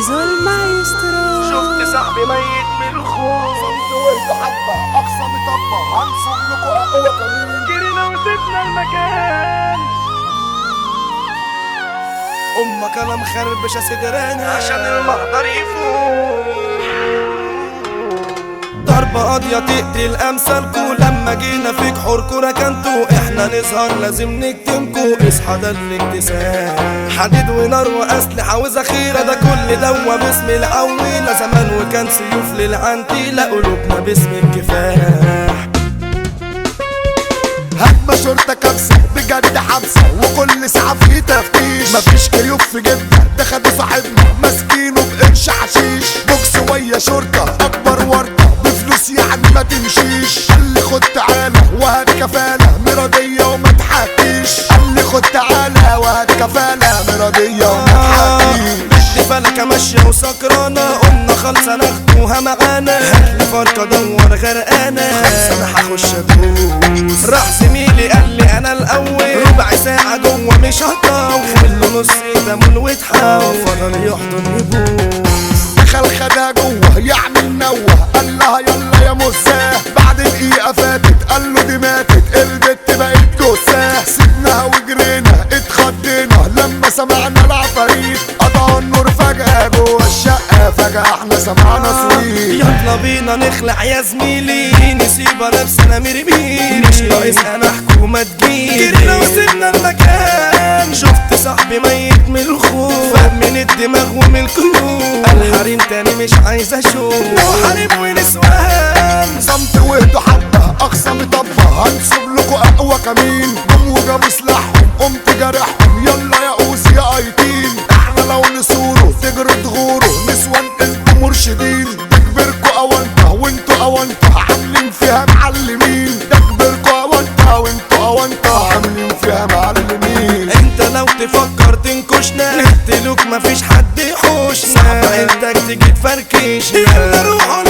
زيزو المايسترو. شفت صاحبي ميت من الخوف، صمت وهدى حبة أقصى مطبة، هنصب لكم أقوى كمين. جرينا وسبنا المكان. أمك أنا مخربشة صدراني عشان المقدر يفوق. ضربة قاضية تقتل أمثالكو، لما جينا فيك حوركو ركنتو، احنا نظهر لازم نكتمكو، اصحى ده الاكتساب، حديد ونار وأسلحة وذخيرة، ده كل دوا باسم العويلة، زمان وكان سيوف للعنتيلة، قلوبنا باسم الكفاح. هجمة شرطة كبسة بجد حبسة، وكل ساعة في تفتيش، مفيش كيوب في جبنا، ده خدوا صاحبنا ماسكينه بقرش حشيش، بوكس ويا شرطة أكبر ورطة بفلوس يعني ما تمشيش، قال لي خد تعالى وهات كفالة مرضية وما تحكيش، قال لي خد تعالى وهات كفالة مرضية وما تحكيش. دي فلكة ماشية وسكرانة، قلنا خالصة ناخدوها معانا، هاتلي فرقة دور غرقانة، خالصة أنا هخش أدوس. راح زميلي قال لي أنا الأول، ربع ساعة جوه مش هطول، له نص دمون واتحول، فضل يحضن يبوس. دخل خدها جوه يعمل نوه، قال لها يلا يا مزاه، بعد دقيقة فاتت قال له دي ماتت، البت بقت جثاه، سيبناها وجرينا اتخضينا لما سمعنا العفاريت، قطعوا النور فجأة جوه الشقة، فجأة احنا سمعنا صويت. يلا بينا نخلع يا زميلي، نسيبها نفسنا مرمين، مش ناقص انا حكومة تجيلي، جرينا وسيبنا المكان، شفت صاحبي ميت من الخوف، فاق من الدماغ ومن القلوب، الحريم تاني مش عايز اشوف، وحريم ونسوان. صمت وهدوا حبة أقصى مطبة، هنصب لكم أقوى كمين، قوم وجابوا سلاحهم قمت جارحهم، يلا يا قوس يا أيتين، احنا لو نسوره تجروا تغوروا، نسوان انتوا مرشدين، تكبركوا أونطة وانتوا أونطة عاملين فيها معلمين، تكبركوا أونطة وانتوا أونطة عاملين فيها معلمين. انت لو تفكر تنكشنا نقتلوك مفيش حد يحوشنا، صعب انتك تيجي تفركش، يلا روحوا